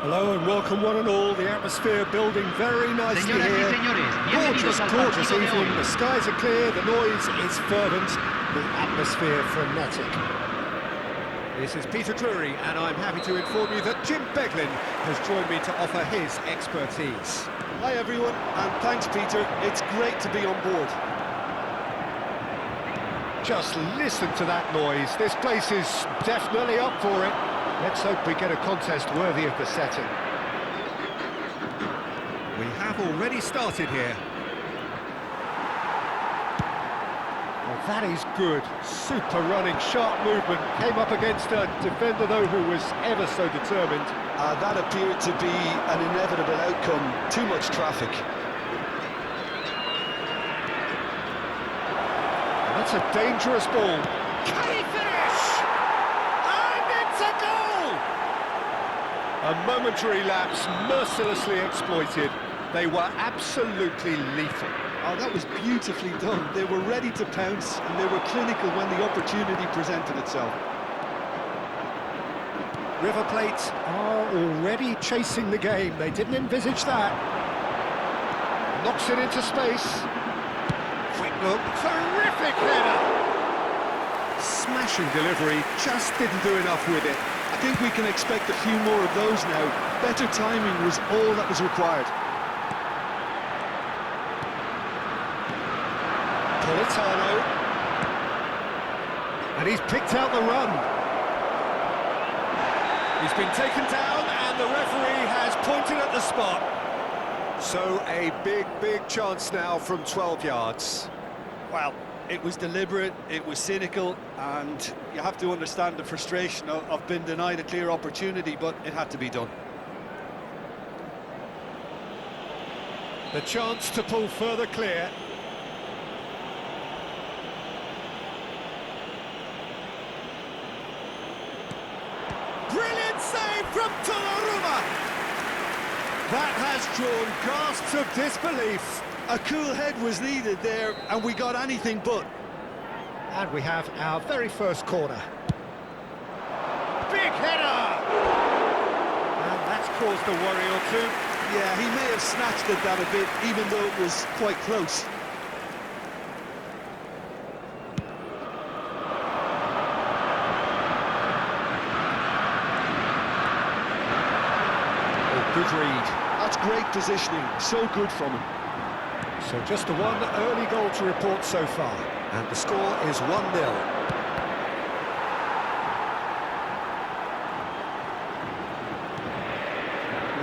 Hello and welcome one and all. The atmosphere building very nicely Señoras y here. señores, Gorgeous, bienvenidos al gorgeous partido de evening. hoy. The skies are clear, the noise is fervent, the atmosphere frenetic. This is Peter Drury and I'm happy to inform you that Jim Beglin has joined me to offer his expertise. Hi everyone, and thanks Peter, it's great to be on board. Just listen to that noise. This place is definitely up for it. Let's hope we get a contest worthy of the setting. We have already started here. Well, that is good. Super running, sharp movement. Came up against a defender, though, who was ever so determined. That appeared to be an inevitable outcome. Too much traffic. And that's a dangerous ball. Can he finish? And it's a goal! A momentary lapse, mercilessly exploited. They were absolutely lethal. Oh, that was beautifully done. They were ready to pounce, and they were clinical when the opportunity presented itself. River Plate are already chasing the game. They didn't envisage that. Knocks it into space. Quick look, terrific header! Smashing delivery, just didn't do enough with it. I think we can expect a few more of those now. Better timing was all that was required. Politano. And he's picked out the run. He's been taken down and the referee has pointed at the spot. So a big chance now from 12 yards. Well, it was deliberate, it was cynical, and you have to understand the frustration of being denied a clear opportunity, but it had to be done. The chance to pull further clear. Brilliant save from Donnarumma! That has drawn gasps of disbelief. A cool head was needed there, and we got anything but. And we have our very first corner. Big header! And that's caused a worry or two. Yeah, he may have snatched at that a bit, even though it was quite close. Oh, good read. That's great positioning, so good from him. So just the one early goal to report so far. And the score is 1-0.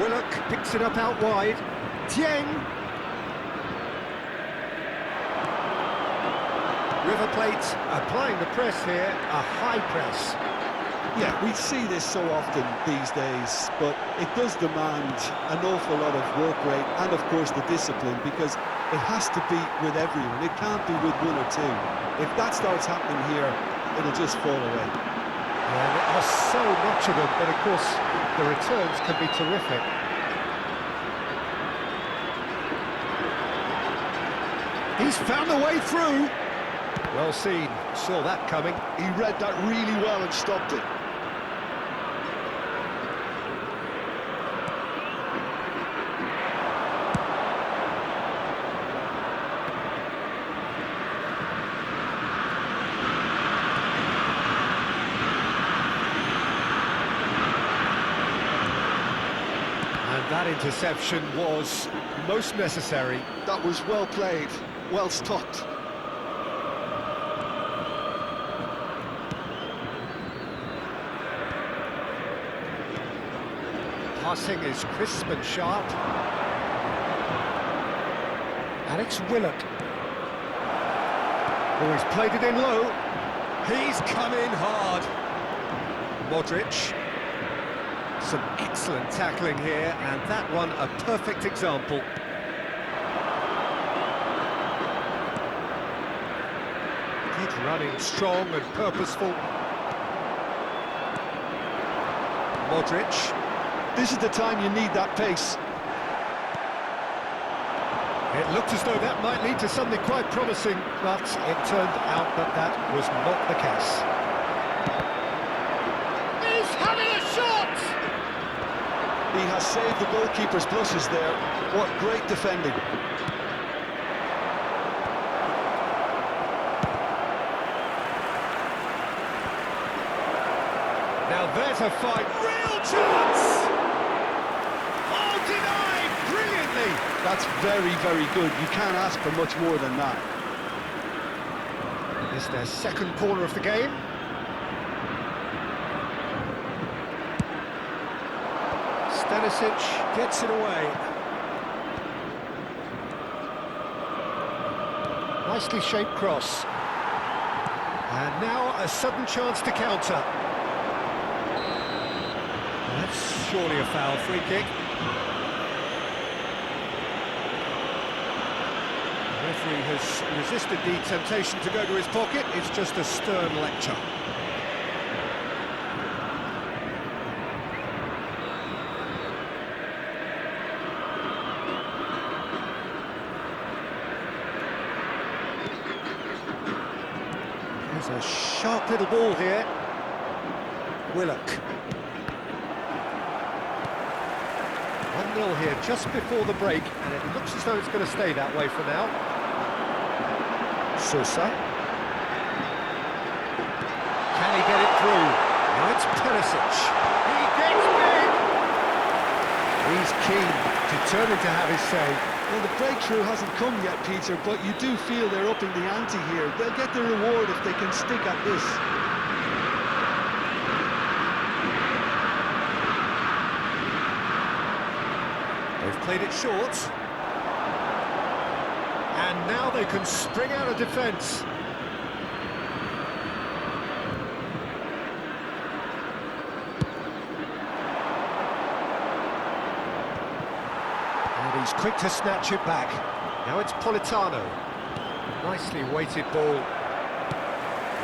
Willock picks it up out wide. Tieng. River Plate applying the press here, a high press. Yeah, we see this so often these days, but it does demand an awful lot of work rate and, of course, the discipline, because it has to be with everyone. It can't be with one or two. If that starts happening here, it'll just fall away. And there are so much of them, but of course the returns can be terrific. He's found a way through. Well seen, saw that coming. He read that really well and stopped it. That interception was most necessary. That was well played, well stopped. Passing is crisp and sharp. Alex Willock. Oh, he's played it in low. He's come in hard. Modric. Some excellent tackling here, and that one a perfect example. Good running, strong and purposeful. Modric. This is the time you need that pace. It looked as though that might lead to something quite promising, but it turned out that that was not the case. He's having a shot! He has saved the goalkeeper's blushes there. What great defending. Now there's a fight, real chance! Oh, denied brilliantly! That's very, very good. You can't ask for much more than that. It's their second corner of the game. Stanisic gets it away. Nicely shaped cross. And now a sudden chance to counter. That's surely a foul, free kick. The referee has resisted the temptation to go to his pocket. It's just a stern lecture. There's a sharp little ball here. Willock. 1-0 here just before the break, and it looks as though it's going to stay that way for now. Sosa. Can he get it through? Now it's Perisic. He gets big! He's keen, determined to have his say. Well, the breakthrough hasn't come yet, Peter, but you do feel they're upping the ante here. They'll get the reward if they can stick at this. They've played it short. And now they can spring out of defence. And he's quick to snatch it back. Now it's Politano. Nicely weighted ball.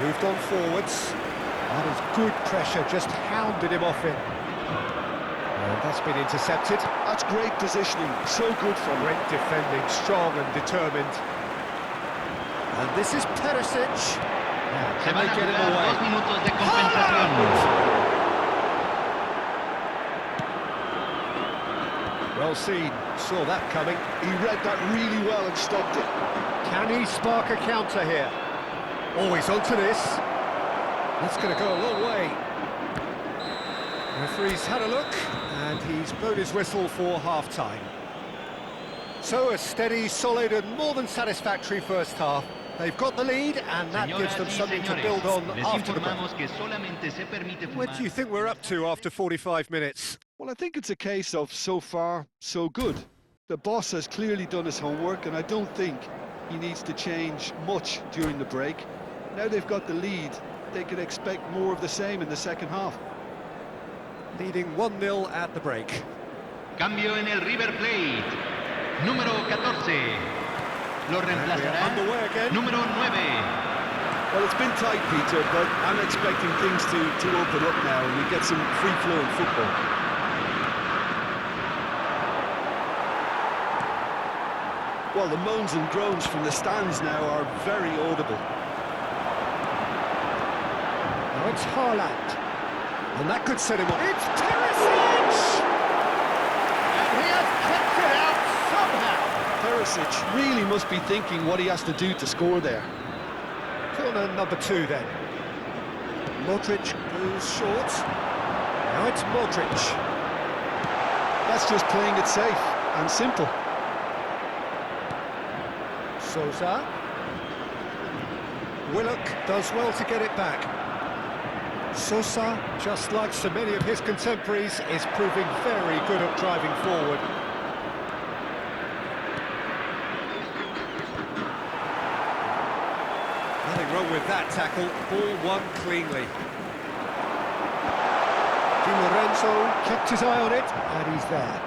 Moved on forwards. That is good pressure, just hounded him off it. And that's been intercepted. That's great positioning, so good from him. Great defending, strong and determined. And this is Perisic. Now, can they get him away? 2 minutos de compensación. Well seen, saw that coming. He read that really well and stopped it. Can he spark a counter here? Always onto this. That's going to go a long way. Referee's had a look, and he's blown his whistle for half-time. So a steady, solid and more than satisfactory first half. They've got the lead, and that gives them something to build on after the break. What do you think we're up to after 45 minutes? Well, I think it's a case of so far, so good. The boss has clearly done his homework, and I don't think he needs to change much during the break. Now they've got the lead, they can expect more of the same in the second half. Leading 1-0 at the break. Cambio en el River Plate. Número 14. Lo reemplazará número 9. Well, it's been tight, Peter, but I'm expecting things to open up now and we get some free-flowing football. Well, the moans and groans from the stands now are very audible. Now it's Haaland. And that could set him up. It's Perisic! And he has kept it out somehow. Perisic really must be thinking what he has to do to score there. Corner number 2 then. Modric goes short. Now it's Modric. That's just playing it safe and simple. Sosa. Willock does well to get it back. Sosa, just like so many of his contemporaries, is proving very good at driving forward. Nothing wrong with that tackle, ball won cleanly. Di Lorenzo kept his eye on it, and he's there.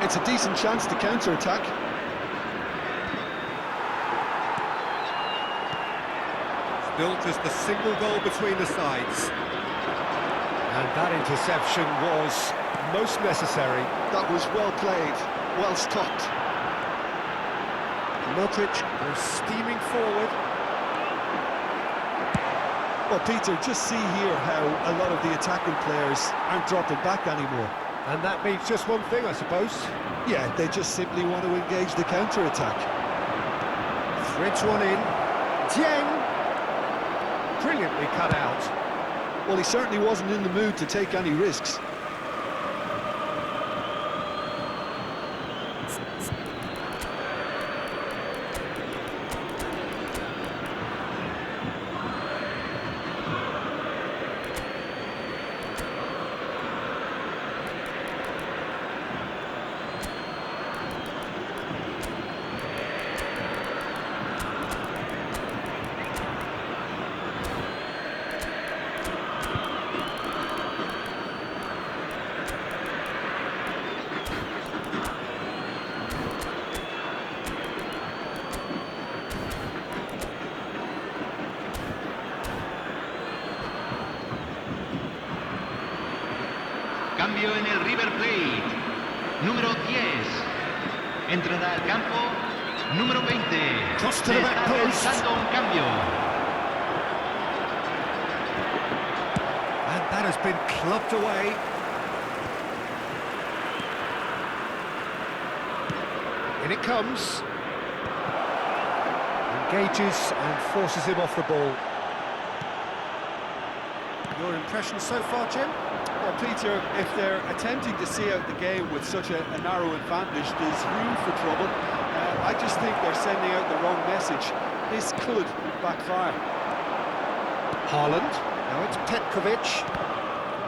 It's a decent chance to counter-attack. Still just a single goal between the sides. And that interception was most necessary. That was well played, well stopped. Modric was steaming forward. Well, Peter, just see here how a lot of the attacking players aren't dropping back anymore. And that means just one thing, I suppose. Yeah, they just simply want to engage the counter-attack. Threads one in. Dieng! Brilliantly cut out. Well, he certainly wasn't in the mood to take any risks. Cambio en el River Plate. Número 10. Entrará al campo. Número 20. Cross to Se the está back post. realizando un cambio. And that has been clubbed away. In it comes. Engages and forces him off the ball. Your impression so far, Jim? Well, Peter, if they're attempting to see out the game with such a narrow advantage, there's room for trouble. I just think they're sending out the wrong message. This could backfire. Haaland. Now it's Petkovic.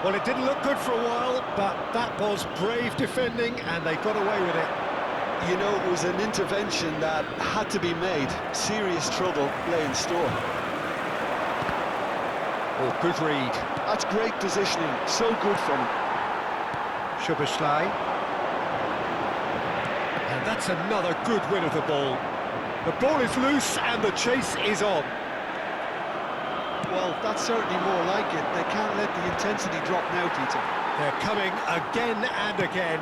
Well, it didn't look good for a while, but that was brave defending, and they got away with it. You know, it was an intervention that had to be made. Serious trouble lay in store. Oh, good read. That's great positioning. So good from him. Szoboszlai. And that's another good win of the ball. The ball is loose and the chase is on. Well, that's certainly more like it. They can't let the intensity drop now, Peter. They're coming again and again.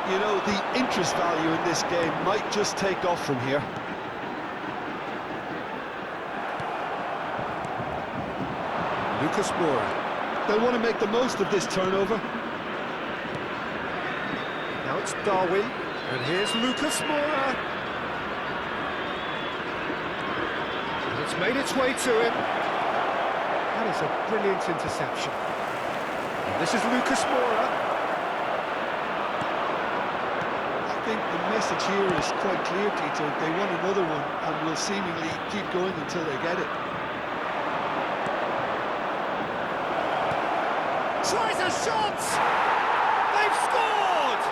You know, the interest value in this game might just take off from here. Lucas Moura. They'll want to make the most of this turnover. Now it's Darwin. And here's Lucas Moura. And it's made its way to him. That is a brilliant interception. And this is Lucas Moura. I think the message here is quite clear, Peter. They want another one and will seemingly keep going until they get it. Tries a shot! They've scored!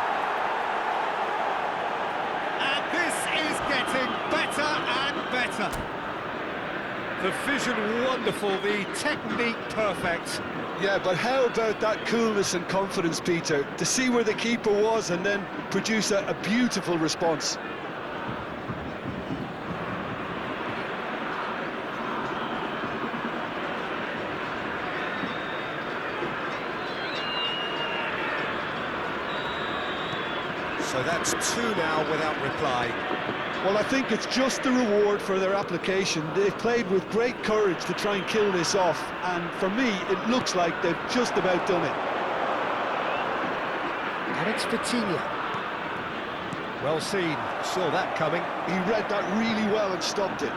And this is getting better and better. The vision wonderful, the technique perfect. Yeah, but how about that coolness and confidence, Peter? To see where the keeper was and then produce a beautiful response. So that's two now without reply. Well, I think it's just the reward for their application. They've played with great courage to try and kill this off, and for me, it looks like they've just about done it. And it's Vitinha. Well seen, saw that coming. He read that really well and stopped it.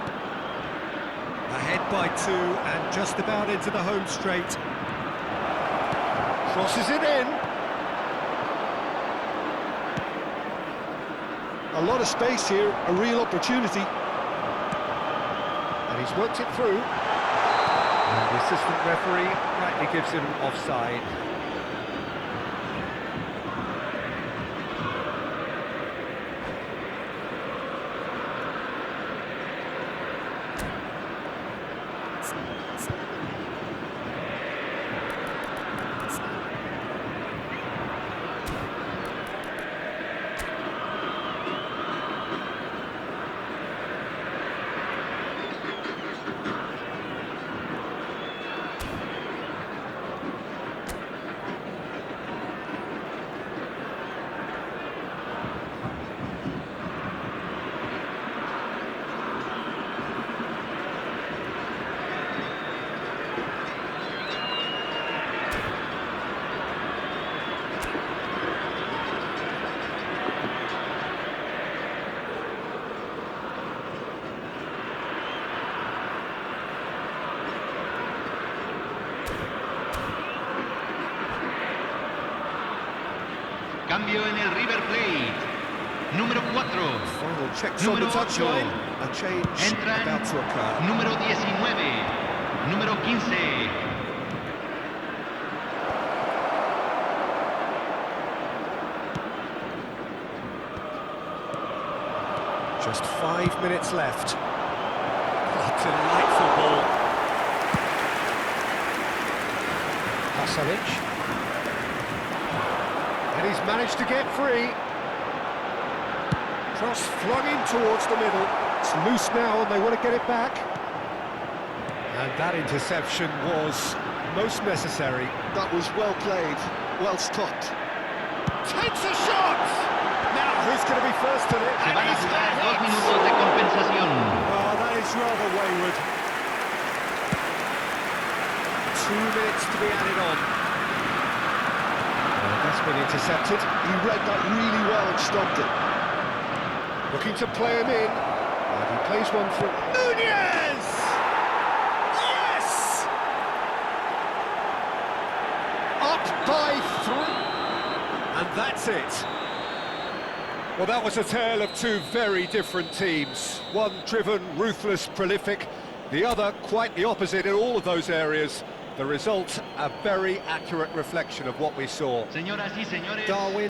Ahead by two and just about into the home straight. Crosses it in. A lot of space here, a real opportunity. And he's worked it through. And the assistant referee rightly gives him offside. Cambio en el River Plate. Número 4. Final checks on the Número touchline. 8. A change Entran about to occur. número 19. Número 15. Just 5 minutes left. Oh, delightful ball. Pasalic. And he's managed to get free. Cross flung in towards the middle. It's loose now and they want to get it back. And that interception was most necessary. That was well played, well stopped. Takes a shot! Now who's going to be first to it? Se van a jugar 2 minutos de compensación. Oh, that is rather wayward. 2 minutes to be added on. That's been intercepted. He read that really well and stopped it. Looking to play him in. And he plays one for Nunez! Yes! Up by 3. And that's it. Well, that was a tale of two very different teams. One driven, ruthless, prolific. The other quite the opposite in all of those areas. The result, a very accurate reflection of what we saw. Señoras y señores. Darwin.